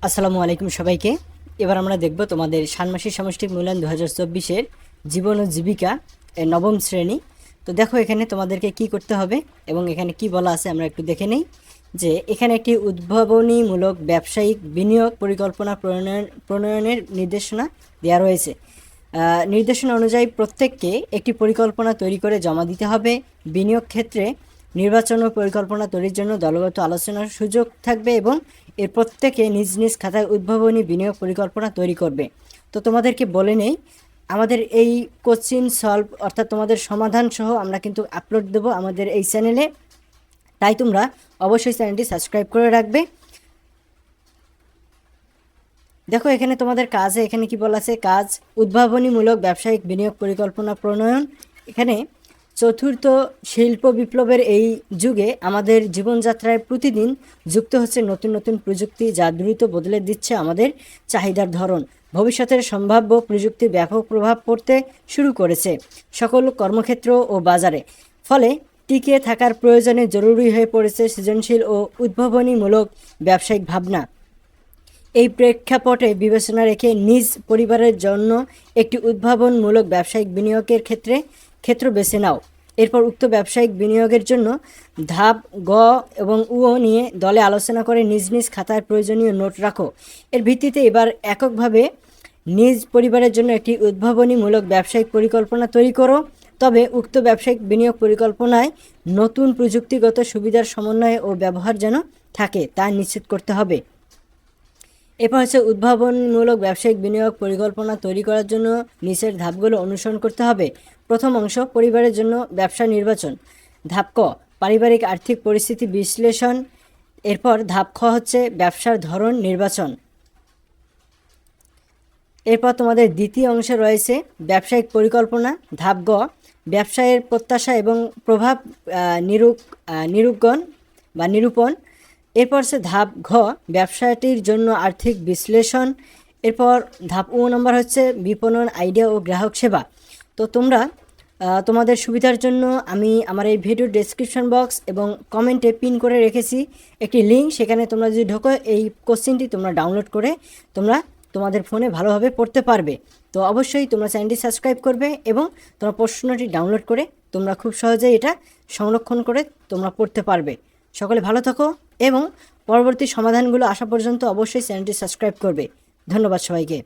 আসসালামু আলাইকুম সবাইকে। এবার আমরা দেখব তোমাদের ষান্মাসিক সামষ্টিক মূল্যায়ন 2024-এর জীবন ও জীবিকা এর নবম শ্রেণী। তো দেখো এখানে তোমাদেরকে কি করতে হবে এবং এখানে কি বলা আছে আমরা একটু দেখে নেই। যে এখানে একটি উদ্ভাবনীমূলক ব্যবসায়িক বিনিয়োগ পরিকল্পনা প্রণয়নের নির্দেশনা দেওয়া রয়েছে। নির্দেশনা অনুযায়ী প্রত্যেককে একটি পরিকল্পনা তৈরি করে জমা দিতে হবে। বিনিয়োগ ক্ষেত্রে নির্বাচন ও পরিকল্পনা তৈরির জন্য দলগত আলোচনার সুযোগ থাকবে এবং এর প্রত্যেকে নিজ নিজ খাতায় উদ্ভাবনী বিনিয়োগ পরিকল্পনা তৈরি করবে। তো তোমাদেরকে বলে নেই, আমাদের এই কোশ্চিন সলভ অর্থাৎ তোমাদের সমাধান সহ আমরা কিন্তু আপলোড দেব আমাদের এই চ্যানেলে, তাই তোমরা অবশ্যই চ্যানেলটি সাবস্ক্রাইব করে রাখবে। দেখো এখানে তোমাদের কাজে এখানে কি বলা আছে, কাজ উদ্ভাবনীমূলক ব্যবসায়িক বিনিয়োগ পরিকল্পনা প্রণয়ন। এখানে চতুর্থ শিল্প বিপ্লবের এই যুগে আমাদের জীবনযাত্রায় প্রতিদিন যুক্ত হচ্ছে নতুন নতুন প্রযুক্তি, যা দ্রুত বদলে দিচ্ছে আমাদের চাহিদার ধরন। ভবিষ্যতের সম্ভাব্য প্রযুক্তির ব্যাপক প্রভাব পড়তে শুরু করেছে সকল কর্মক্ষেত্র ও বাজারে। ফলে টিকে থাকার প্রয়োজনে জরুরি হয়ে পড়েছে সৃজনশীল ও উদ্ভাবনীমূলক ব্যবসায়িক ভাবনা। এই প্রেক্ষাপটে বিবেচনা রেখে নিজ পরিবারের জন্য একটি উদ্ভাবনমূলক ব্যবসায়িক বিনিয়োগের ক্ষেত্র বেছে নাও। এরপর উক্ত ব্যবসায়িক বিনিয়োগের জন্য ধাপ গ এবং উ নিয়ে দলে আলোচনা করে নিজ নিজ খাতায় প্রয়োজনীয় নোট রাখো। এর ভিত্তিতে এবার এককভাবে নিজ পরিবারের জন্য একটি উদ্ভাবনীমূলক ব্যবসায়িক পরিকল্পনা তৈরি করো। তবে উক্ত ব্যবসায়িক বিনিয়োগ পরিকল্পনায় নতুন প্রযুক্তিগত সুবিধার সমন্বয় ও ব্যবহার যেন থাকে তা নিশ্চিত করতে হবে। এরপর হচ্ছে উদ্ভাবনমূলক ব্যবসায়িক বিনিয়োগ পরিকল্পনা তৈরি করার জন্য নিচের ধাপগুলো অনুসরণ করতে হবে। প্রথম অংশ, পরিবারের জন্য ব্যবসা নির্বাচন। ধাপ ক, পারিবারিক আর্থিক পরিস্থিতি বিশ্লেষণ। এরপর ধাপ খ হচ্ছে ব্যবসার ধরন নির্বাচন। এরপর তোমাদের দ্বিতীয় অংশে রয়েছে ব্যবসায়িক পরিকল্পনা। ধাপ গ, ব্যবসায়ের প্রত্যাশা এবং প্রভাব নিরূপণ। এরপর সে ধাপ ঘ, ব্যবসাটির জন্য আর্থিক বিশ্লেষণ। এরপর ধাপ ও নম্বর হচ্ছে বিপণন আইডিয়া ও গ্রাহক সেবা। তো তোমরা তোমাদের সুবিধার জন্য আমি আমার এই ভিডিও ডেসক্রিপশন বক্স এবং কমেন্টে পিন করে রেখেছি একটি লিঙ্ক, সেখানে তোমরা যদি ঢোকো এই কোশ্চেনটি তোমরা ডাউনলোড করে তোমরা তোমাদের ফোনে ভালোভাবে পড়তে পারবে। তো অবশ্যই তোমরা চ্যানেলটি সাবস্ক্রাইব করবে এবং তোমরা প্রশ্নটি ডাউনলোড করে তোমরা খুব সহজেই এটা সংরক্ষণ করে তোমরা পড়তে পারবে। সকলে ভালো থাকো এবং পরবর্তী সমাধানগুলো আসা পর্যন্ত অবশ্যই চ্যানেলটি সাবস্ক্রাইব করবে। ধন্যবাদ সবাইকে।